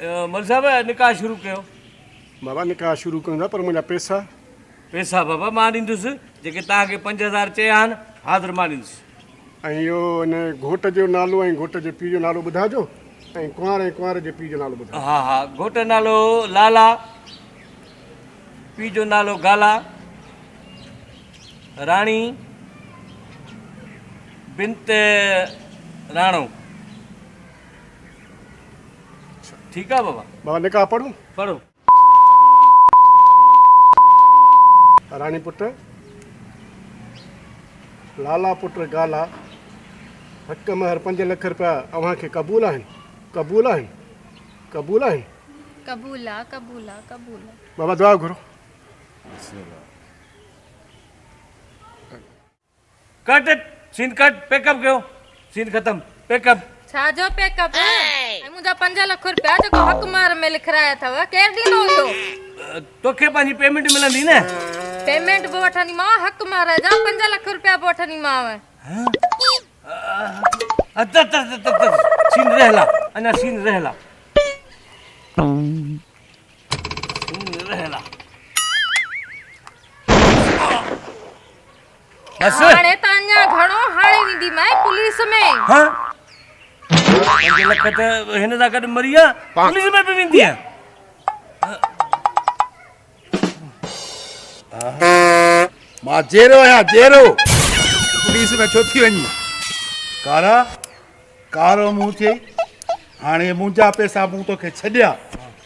मल साहब निकाह शुरू कयो। बाबा निकाह शुरू कंदा पर मुंहिंजा पैसा पैसा बाबा मां ॾींदुसि जेके तव्हांखे 5000 चया आहिनि हाज़िर मां ॾींदुसि। ऐं इहो हिन घोट जो नालो ऐं घोट जे पीउ जो नालो ॿुधाइजो ऐं कुंवारे जे पीउ जो नालो ॿुधाइजो। हा हा घोट नालो लाला, पीउ जो नालो गाला, राणी बिनत राणो। ठीक है बाबा। बाबा निकाह पढ़ूं? पढ़ो। रानी पुट लाला पुट गाला हक महर 5 लाख रुपया अव्हांखे क़बूल आहिनि? क़बूल आहिनि? क़बूल आहिनि? कबूला कबूला कबूला। बाबा दुआ घुरो। कट सीन कट पैकअप कयो। सीन खत्म पैकअप। छा जो पैकअप है? मुंहिंजा 5 लाख रुपया जेको हक मार में लिखराया अथव केर ॾींदो इहो? तोखे पंहिंजी पेमेंट मिलंदी न। पेमेंट बि वठंदी मां, हक मार जा 5 लाख रुपया बि वठंदी मां। सीन रहला अञा सीन रहला बस हाणे त अञा घणो हाणे वेंदी मां पुलिस में। हाँ 5 लाख त हिन सां गॾु मरी आहे पुलिस में बि वेंदी आहे। मां जेरो आहियां जेरो पुलिस में छो थी वञी? कारा कारो मुंहुं चई हाणे मुंहिंजा पैसा मूं तोखे छॾिया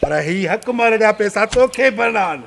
पर ही हक मार जा पैसा तोखे भरना आहिनि।